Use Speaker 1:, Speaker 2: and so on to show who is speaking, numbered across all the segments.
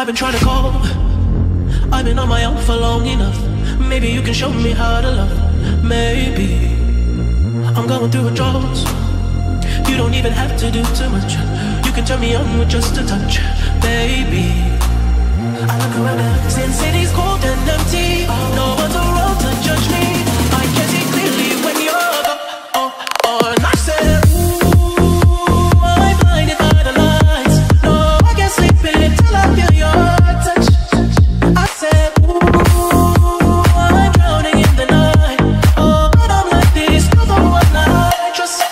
Speaker 1: I've been trying to call. I've been on my own for long enough. Maybe you can show me how to love. Maybe I'm going through withdrawals. You don't even have to do too much. You can turn me on with just a touch, baby. I look around and since city's cold and empty, no one's around to judge me. I can see clearly when you're gone. And I said, ooh, I'm blinded by the lights. No, I can't sleep until I feel your touch. I said, ooh, I'm drowning in the night. Oh, but I'm like this, you're the one I trust.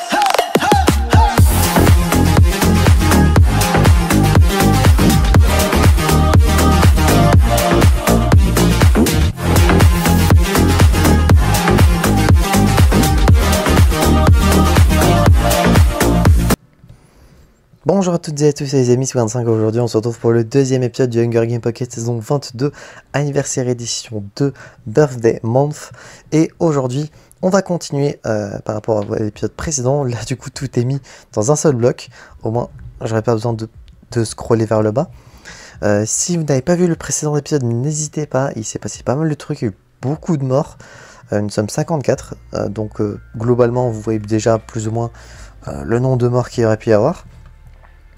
Speaker 2: Bonjour à toutes et à tous, c'est les amis, c'est 25. Aujourd'hui on se retrouve pour le deuxième épisode du Hunger Games Pocket saison 22, anniversaire édition 2, Birthday Month. Et aujourd'hui on va continuer par rapport à l'épisode précédent. Là du coup tout est mis dans un seul bloc, au moins j'aurais pas besoin de scroller vers le bas. Si vous n'avez pas vu le précédent épisode, n'hésitez pas, il s'est passé pas mal de trucs, il y a eu beaucoup de morts. Nous sommes 54, donc globalement vous voyez déjà plus ou moins le nombre de morts qu'il y aurait pu y avoir.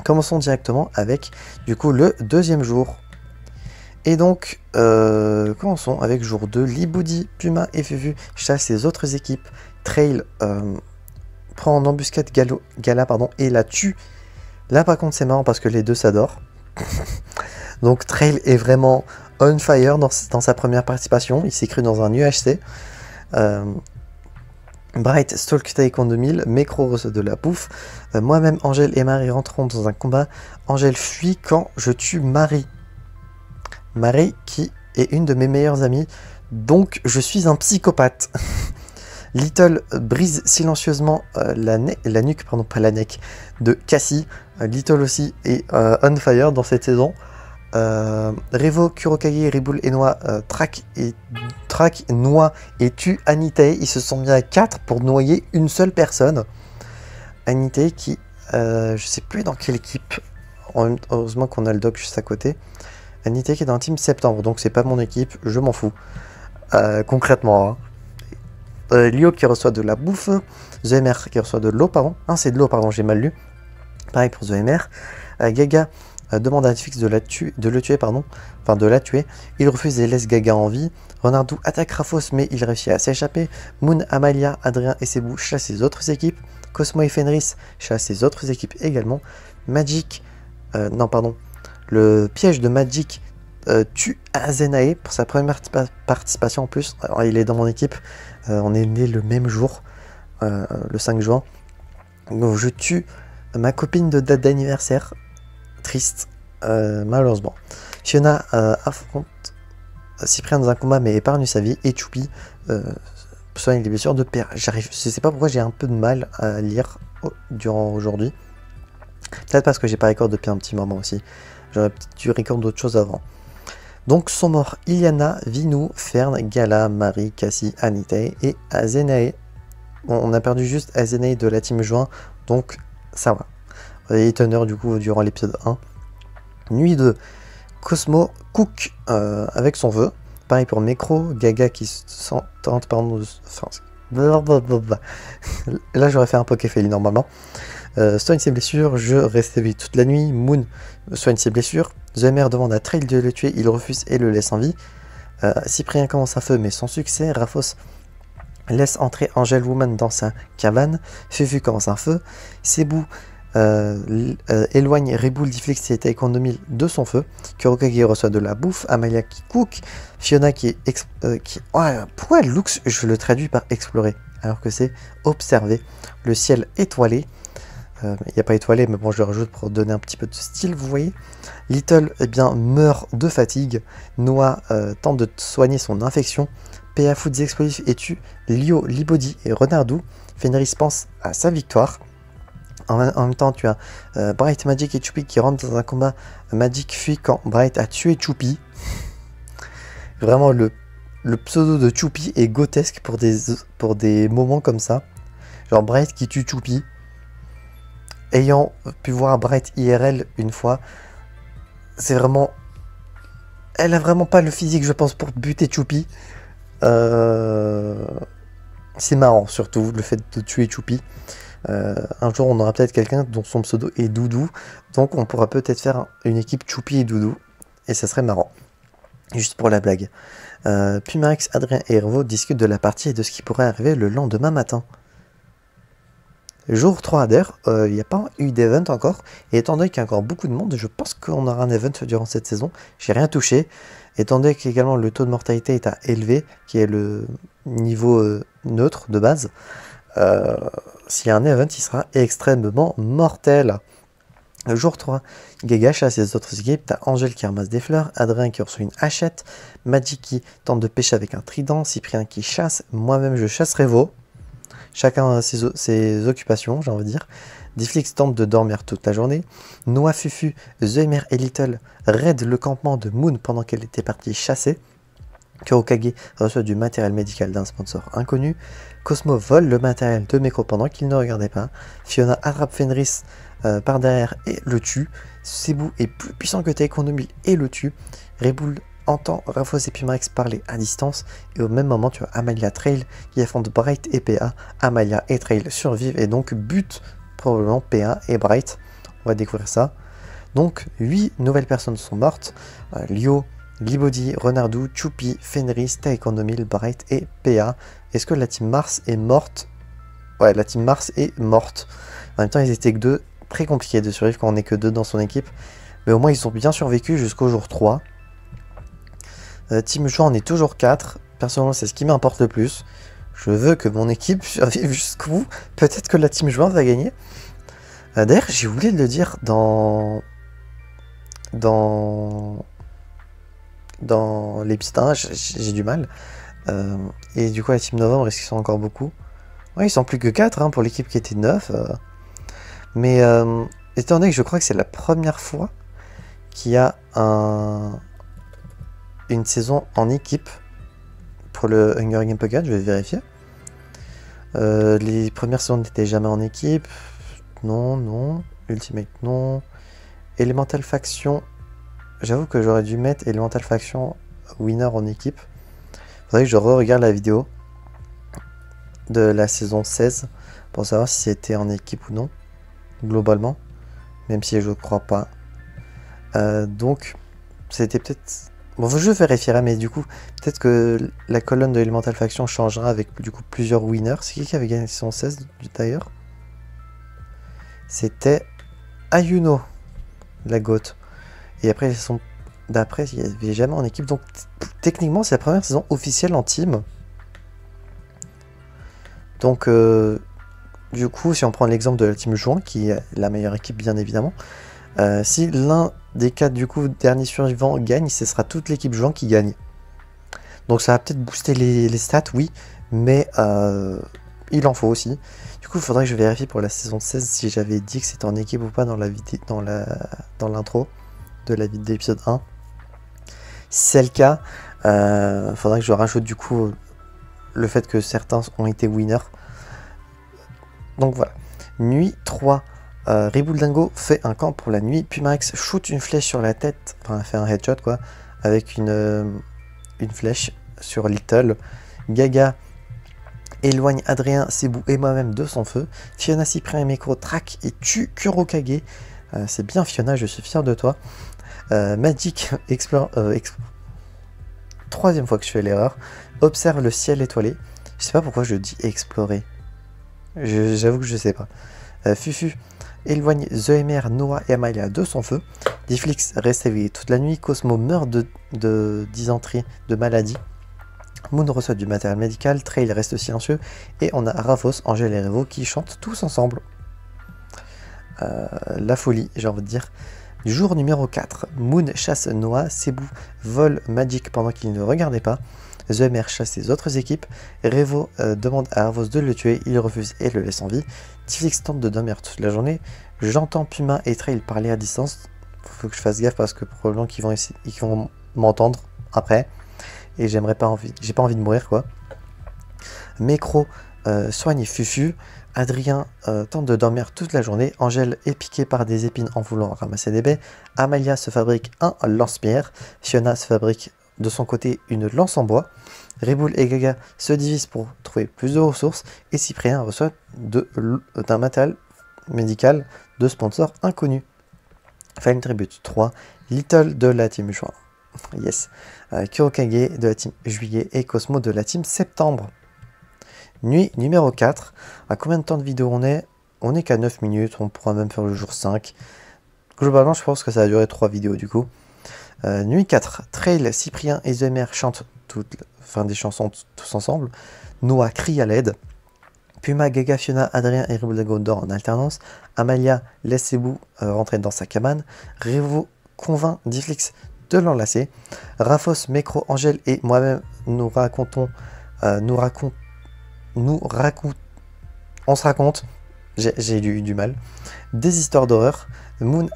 Speaker 2: Commençons directement avec du coup le deuxième jour. Et donc commençons avec jour 2. Liboudi, Puma et Fufu chassent les autres équipes. Trail prend en embuscade Gala et la tue. Là par contre c'est marrant parce que les deux s'adorent. Donc Trail est vraiment on fire dans sa première participation. Il s'est cru dans un UHC. Bright stalk Taekwondo 2000, Mekro reçoit de la bouffe. Moi-même, Angèle et Marie rentreront dans un combat. Angèle fuit quand je tue Marie. Marie qui est une de mes meilleures amies. Donc je suis un psychopathe. Little brise silencieusement la nuque, pardon pas la neck, de Cassie. Little aussi est on fire dans cette saison. Revo, Kurokage, Riboul et Noix traque, Noix et tue Anitae. Ils se sont mis à 4 pour noyer une seule personne. Anitae qui, je sais plus dans quelle équipe, heureusement qu'on a le doc juste à côté. Anitae qui est dans le team septembre, donc c'est pas mon équipe, je m'en fous. Concrètement. Hein. Lio qui reçoit de la bouffe. Zoemer qui reçoit de l'eau, pardon. Ah, c'est de l'eau, pardon, j'ai mal lu. Pareil pour Zoemer. Gaga demande à Netflix de la tuer. Il refuse et laisse Gaga en vie. Renardou attaque Rafos mais il réussit à s'échapper. Moon, Amalia, Adrien et Sebou chassent les autres équipes. Cosmo et Fenris chassent les autres équipes également. Magic, le piège de Magic tue Azenae pour sa première participation en plus. Alors, il est dans mon équipe. On est né le même jour, le 5 juin. Donc, je tue ma copine de date d'anniversaire. Triste, malheureusement. Fiona affronte Cyprien dans un combat mais épargne sa vie. Et Choupi soigne les blessures de père. Je sais pas pourquoi j'ai un peu de mal à lire durant aujourd'hui. Peut-être parce que j'ai pas record depuis un petit moment aussi. J'aurais peut-être dû record d'autres choses avant. Donc sont morts Iliana, Vinou, Fern, Gala, Marie, Cassie, Anitae et Azenae. Bon, on a perdu juste Azenae de la team juin, donc ça va. Et teneur du coup durant l'épisode 1. Nuit 2, Cosmo cook avec son vœu. Pareil pour Mekro, Gaga qui tente pardon. Là j'aurais fait un Pokéfeli normalement. Soigne ses blessures, je reste éveillé toute la nuit. Moon soigne ses blessures. Zoemer demande à Trail de le tuer, il refuse et le laisse en vie. Cyprien commence un feu mais sans succès. Rafos laisse entrer Angel Woman dans sa cabane. Fufu commence un feu. Sebou éloigne Riboul, Difflix et Taekwondo 2000 de son feu. Kurokage reçoit de la bouffe. Amalia qui cook. Fiona qui pourquoi Lux je le traduis par explorer alors que c'est observer. Le ciel étoilé. Il n'y a pas étoilé mais bon je le rajoute pour donner un petit peu de style, vous voyez. Little meurt de fatigue. Noah tente de soigner son infection. PA fout des explosifs et tue Lio, Libody et Renardou. Fenris pense à sa victoire. En même temps, tu as Bright, Magic et Choupi qui rentrent dans un combat. Magic fuit quand Bright a tué Choupi. Vraiment, le pseudo de Choupi est grotesque pour des moments comme ça. Genre Bright qui tue Choupi. Ayant pu voir Bright IRL une fois, c'est vraiment elle a vraiment pas le physique, je pense, pour buter Choupi. C'est marrant, surtout, le fait de tuer Choupi. Un jour, on aura peut-être quelqu'un dont son pseudo est Doudou. Donc, on pourra peut-être faire une équipe Choupi et Doudou. Et ça serait marrant. Juste pour la blague. Pumax, Adrien et Hervo discutent de la partie et de ce qui pourrait arriver le lendemain matin. Jour 3 d'air, il n'y a pas eu d'event encore. Et étant donné qu'il y a encore beaucoup de monde, je pense qu'on aura un event durant cette saison. J'ai rien touché. Étant donné qu'également le taux de mortalité est à élevé, qui est le niveau neutre de base, s'il y a un event, il sera extrêmement mortel. Jour 3, Gaga chasse les autres équipes. T'as Angèle qui ramasse des fleurs, Adrien qui reçoit une hachette, Magic qui tente de pêcher avec un trident, Cyprien qui chasse, moi-même je chasse Revo. Chacun a ses occupations, j'ai envie de dire. Difflix tente de dormir toute la journée. Noah, Fufu, Zoemer et Little raident le campement de Moon pendant qu'elle était partie chasser. Kurokage reçoit du matériel médical d'un sponsor inconnu. Cosmo vole le matériel de Meko pendant qu'il ne regardait pas. Fiona attrape Fenris par derrière et le tue. Cebu est plus puissant que Taekwondo et le tue. Reboul entend Rafos et Pumax parler à distance. Et au même moment, tu as Amalia Trail qui affronte Bright et PA. Amalia et Trail survivent et donc butent probablement PA et Bright. On va découvrir ça. Donc 8 nouvelles personnes sont mortes. Lio, Libody, Renardou, Choupi, Fenris, Taekwondo 1000, Bright et PA. Est-ce que la team Mars est morte? Ouais, la team Mars est morte. En même temps, ils étaient que 2. Très compliqué de survivre quand on n'est que 2 dans son équipe. Mais au moins, ils ont bien survécu jusqu'au jour 3. Team Juin, on est toujours 4. Personnellement, c'est ce qui m'importe le plus. Je veux que mon équipe survive jusqu'au bout. Peut-être que la Team Juin va gagner. D'ailleurs, j'ai oublié de le dire dans l'épisode 1, j'ai du mal. Et du coup, la Team Novembre, est-ce qu'ils sont encore beaucoup? Ouais, ils sont plus que 4 hein, pour l'équipe qui était 9. Mais étant donné que je crois que c'est la première fois qu'il y a une saison en équipe pour le Hunger Games Pocket, je vais vérifier. Les premières saisons n'étaient jamais en équipe. Non. Ultimate, non. Elemental Faction. J'avoue que j'aurais dû mettre Elemental Faction winner en équipe. Faudrait que je re-regarde la vidéo de la saison 16 pour savoir si c'était en équipe ou non. Globalement. Même si je crois pas. Donc, c'était peut-être... Bon, je vérifierai, mais du coup, peut-être que la colonne de Elemental Faction changera avec du coup plusieurs winners. C'est qui avait gagné la saison 16 d'ailleurs? C'était Ayuno, la GOAT. Et après, les saisons d'après, il n'y avait jamais en équipe. Donc, techniquement, c'est la première saison officielle en team. Donc, du coup, si on prend l'exemple de la Team Juin, qui est la meilleure équipe, bien évidemment, si l'un des 4 du coup derniers survivants gagne, ce sera toute l'équipe Juin qui gagne. Donc ça va peut-être booster les stats, oui, mais il en faut aussi. Du coup, il faudrait que je vérifie pour la saison 16 si j'avais dit que c'était en équipe ou pas dans la vidéo, dans l'intro de l'épisode 1. Si c'est le cas, faudrait que je rajoute du coup le fait que certains ont été winners. Donc voilà. Nuit 3. Reboul Dingo fait un camp pour la nuit. Pumax shoot une flèche sur la tête. Enfin, fait un headshot quoi. Avec une flèche sur Little. Gaga éloigne Adrien, Cebu et moi-même de son feu. Fiona, Cyprien et Meko traquent et tuent Kurokage. C'est bien Fiona, je suis fier de toi. Magic explore... troisième fois que je fais l'erreur. Observe le ciel étoilé. Je sais pas pourquoi je dis explorer. J'avoue que je sais pas. Fufu éloigne Zoemer, Noah et Amalia de son feu. Difflix reste éveillé toute la nuit. Cosmo meurt de dysenterie, de maladie. Moon reçoit du matériel médical. Trail reste silencieux. Et on a Rafos, Angèle et Revo qui chantent tous ensemble. La folie, j'ai envie de dire. Jour numéro 4. Moon chasse Noah. Cebu vole Magic pendant qu'il ne regardait pas. Zoemer chasse ses autres équipes. Revo demande à Arvos de le tuer. Il refuse et le laisse en vie. Difflix tente de dormir toute la journée. J'entends Puma et Trail parler à distance. Faut que je fasse gaffe parce que probablement qu'ils vont m'entendre après. Et j'ai pas envie de mourir quoi. Mekro soigne Fufu. Adrien tente de dormir toute la journée. Angèle est piquée par des épines en voulant ramasser des baies. Amalia se fabrique un lance-pierre. Fiona se fabrique de son côté une lance en bois. Riboul et Gaga se divisent pour trouver plus de ressources. Et Cyprien reçoit d'un matériel médical de sponsors inconnus. Final Tribute 3. Little de la team juin. Yes. Kurokage de la team juillet et Cosmo de la team septembre. Nuit numéro 4. À combien de temps de vidéo on est? On est qu'à 9 minutes, on pourra même faire le jour 5. Globalement, je pense que ça va durer 3 vidéos du coup. Nuit 4. Trail, Cyprien et Zemer chantent des chansons tous ensemble. Noah crie à l'aide. Puma, Gaga, Fiona, Adrien et Ribouldago dorment en alternance. Amalia laisse ses bouts rentrer dans sa cabane. Revo convainc Difflix de l'enlacer. Rafos, Mecro, Angèle et moi-même on se raconte, j'ai eu du mal, des histoires d'horreur. Moon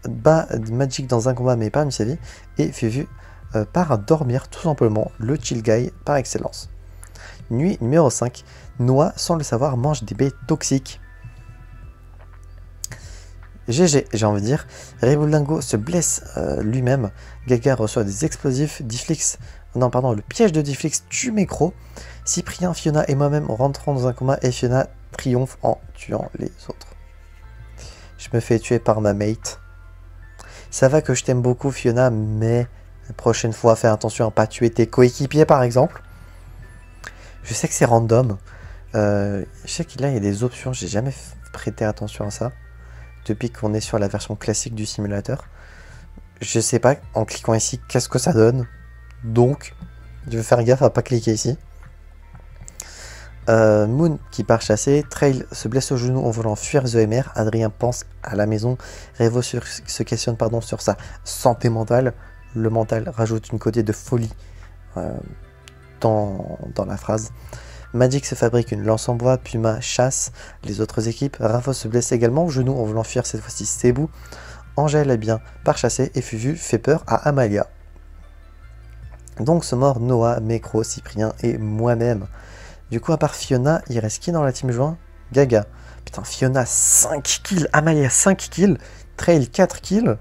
Speaker 2: bat Magic dans un combat mais épargne sa vie, et Fufu part dormir tout simplement, le chill guy par excellence. Nuit numéro 5, Noah sans le savoir mange des baies toxiques. GG, j'ai envie de dire. Ribouldago se blesse lui-même. Gaga reçoit des explosifs. Le piège de Difflix tue Mecro. Cyprien, Fiona et moi-même rentrons dans un combat et Fiona triomphe en tuant les autres. Je me fais tuer par ma mate. Ça va que je t'aime beaucoup Fiona, mais la prochaine fois fais attention à ne pas tuer tes coéquipiers par exemple. Je sais que c'est random. Je sais qu'il y a des options, j'ai jamais prêté attention à ça. Depuis qu'on est sur la version classique du simulateur. Je sais pas, en cliquant ici, qu'est-ce que ça donne. Donc, je vais faire gaffe à pas cliquer ici. Moon qui part chasser. Trail se blesse au genou en voulant fuir The MR. Adrien pense à la maison. Revo se questionne sur sa santé mentale. Le mental rajoute une côté de folie dans la phrase. Magic se fabrique une lance en bois, Puma chasse les autres équipes, Rafos se blesse également au genou en voulant fuir cette fois-ci Cebu. Angèle est bien par chasser et Fufu fait peur à Amalia. Donc se mort Noah, Mecro, Cyprien et moi-même. Du coup à part Fiona, il reste qui dans la team juin? Gaga. Putain, Fiona 5 kills, Amalia 5 kills, Trail 4 kills.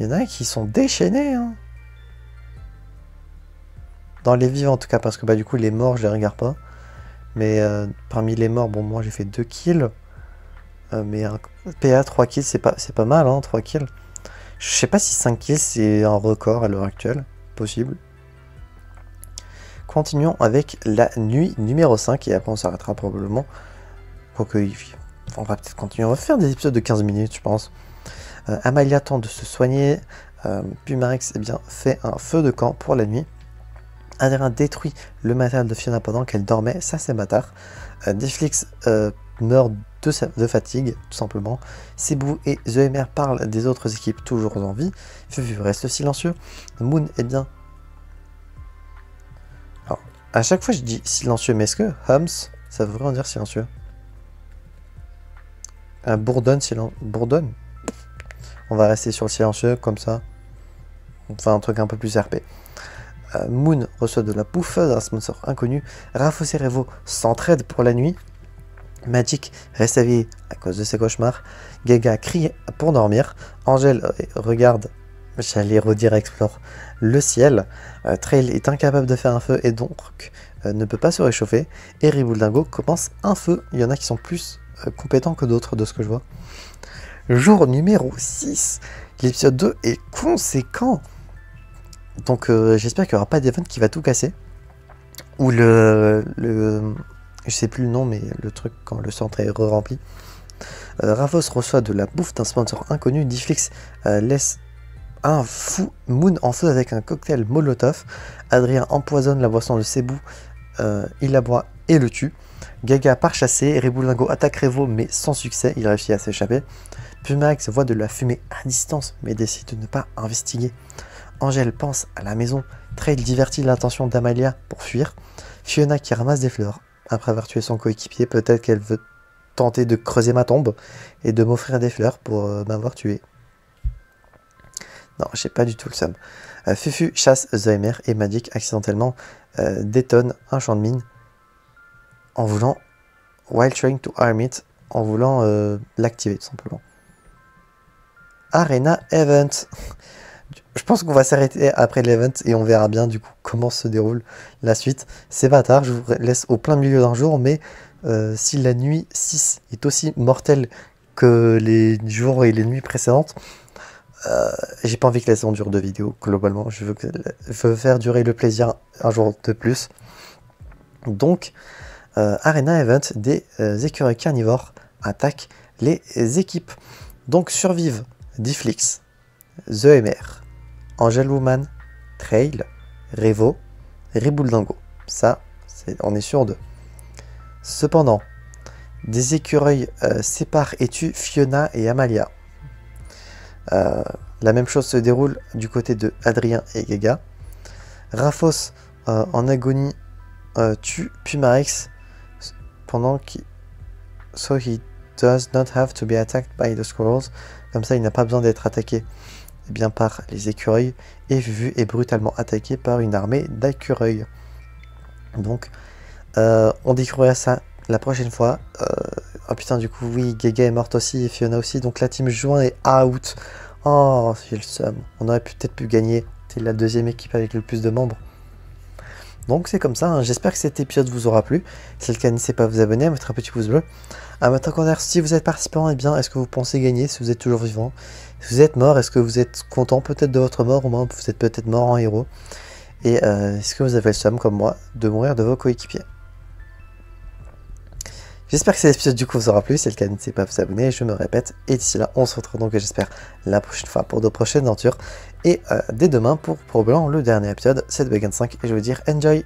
Speaker 2: Il y en a qui sont déchaînés hein. Dans les vivants en tout cas, parce que du coup les morts je les regarde pas. Mais parmi les morts, bon moi j'ai fait 2 kills. Mais un PA 3 kills c'est pas mal hein, 3 kills. Je sais pas si 5 kills c'est un record à l'heure actuelle. Possible. Continuons avec la nuit numéro 5 et après on s'arrêtera probablement. Quoique on va peut-être continuer. On va faire des épisodes de 15 minutes je pense. Amalia tente de se soigner. Pumarex fait un feu de camp pour la nuit. Adrien détruit le matériel de Fiona pendant qu'elle dormait, ça c'est bâtard. Difflix meurt de fatigue, tout simplement. Cebu et The MR parlent des autres équipes toujours en vie. Fufu reste silencieux. Moon est bien. Alors, à chaque fois je dis silencieux, mais est-ce que Hums, ça veut vraiment dire silencieux? Bourdonne, Bourdonne. On va rester sur le silencieux, comme ça. Enfin, un truc un peu plus RP. Moon reçoit de la bouffe d'un sponsor inconnu. Rafos et Revo s'entraident pour la nuit. Magic reste éveillé à cause de ses cauchemars. Gaga crie pour dormir. Angèle regarde, j'allais redire explore, le ciel. Trail est incapable de faire un feu et donc ne peut pas se réchauffer. Et Ribouldago commence un feu. Il y en a qui sont plus compétents que d'autres de ce que je vois. Jour numéro 6. L'épisode 2 est conséquent. Donc j'espère qu'il n'y aura pas d'event qui va tout casser. Ou je sais plus le nom, mais le truc quand le centre est re-rempli. Rafos reçoit de la bouffe d'un sponsor inconnu. Difflix laisse un fou Moon en feu avec un cocktail Molotov. Adrien empoisonne la boisson de Cebu. Il la boit et le tue. Gaga part chasser. Ribouldago attaque Revo mais sans succès. Il réussit à s'échapper. Pumarex voit de la fumée à distance mais décide de ne pas investiguer. Angèle pense à la maison. Trail divertit l'intention d'Amalia pour fuir. Fiona qui ramasse des fleurs. Après avoir tué son coéquipier, peut-être qu'elle veut tenter de creuser ma tombe et de m'offrir des fleurs pour m'avoir tué. Non, j'ai pas du tout le seum. Fufu chasse The MR et Magic accidentellement détonne un champ de mine. en voulant, while trying to arm it, en voulant l'activer tout simplement. Arena Event. Je pense qu'on va s'arrêter après l'event et on verra bien du coup comment se déroule la suite. C'est pas tard, je vous laisse au plein milieu d'un jour, mais si la nuit 6 est aussi mortelle que les jours et les nuits précédentes, j'ai pas envie que la saison dure de vidéo globalement. Je veux faire durer le plaisir un jour de plus. Donc, Arena Event, des écureuils carnivores attaquent les équipes. Donc survivent Difflix, The MR, Angel Woman, Trail, Revo, Ribuldango. Ça, on est sûr d'eux. Cependant, des écureuils séparent et tuent Fiona et Amalia. La même chose se déroule du côté de Adrien et Gaga. Raphos en agonie tue Pumarex pendant qu'il... So he does not have to be attacked by the squirrels. Comme ça, il n'a pas besoin d'être attaqué bien par les écureuils et vu est brutalement attaqué par une armée d'écureuils. Donc, on découvrira ça la prochaine fois. Oh putain, du coup, oui, Gaga est morte aussi et Fiona aussi. Donc la team juin est out. Oh, j'ai le seum. On aurait peut-être pu gagner. C'est la deuxième équipe avec le plus de membres. Donc c'est comme ça, hein. J'espère que cet épisode vous aura plu. Si c'est le cas, n'hésitez pas à vous abonner, à mettre un petit pouce bleu, à mettre un commentaire si vous êtes participant, et bien est-ce que vous pensez gagner, si vous êtes toujours vivant, si vous êtes mort, est-ce que vous êtes content peut-être de votre mort, ou moins vous êtes peut-être mort en héros, et est-ce que vous avez le somme comme moi de mourir de vos coéquipiers. J'espère que cet épisode du coup vous aura plu, si c'est le cas, n'hésitez pas à vous abonner, je me répète, et d'ici là on se retrouve donc j'espère la prochaine fois pour de prochaines aventures, et dès demain pour probablement le dernier épisode, c'est de Vegan 5, et je veux dire enjoy.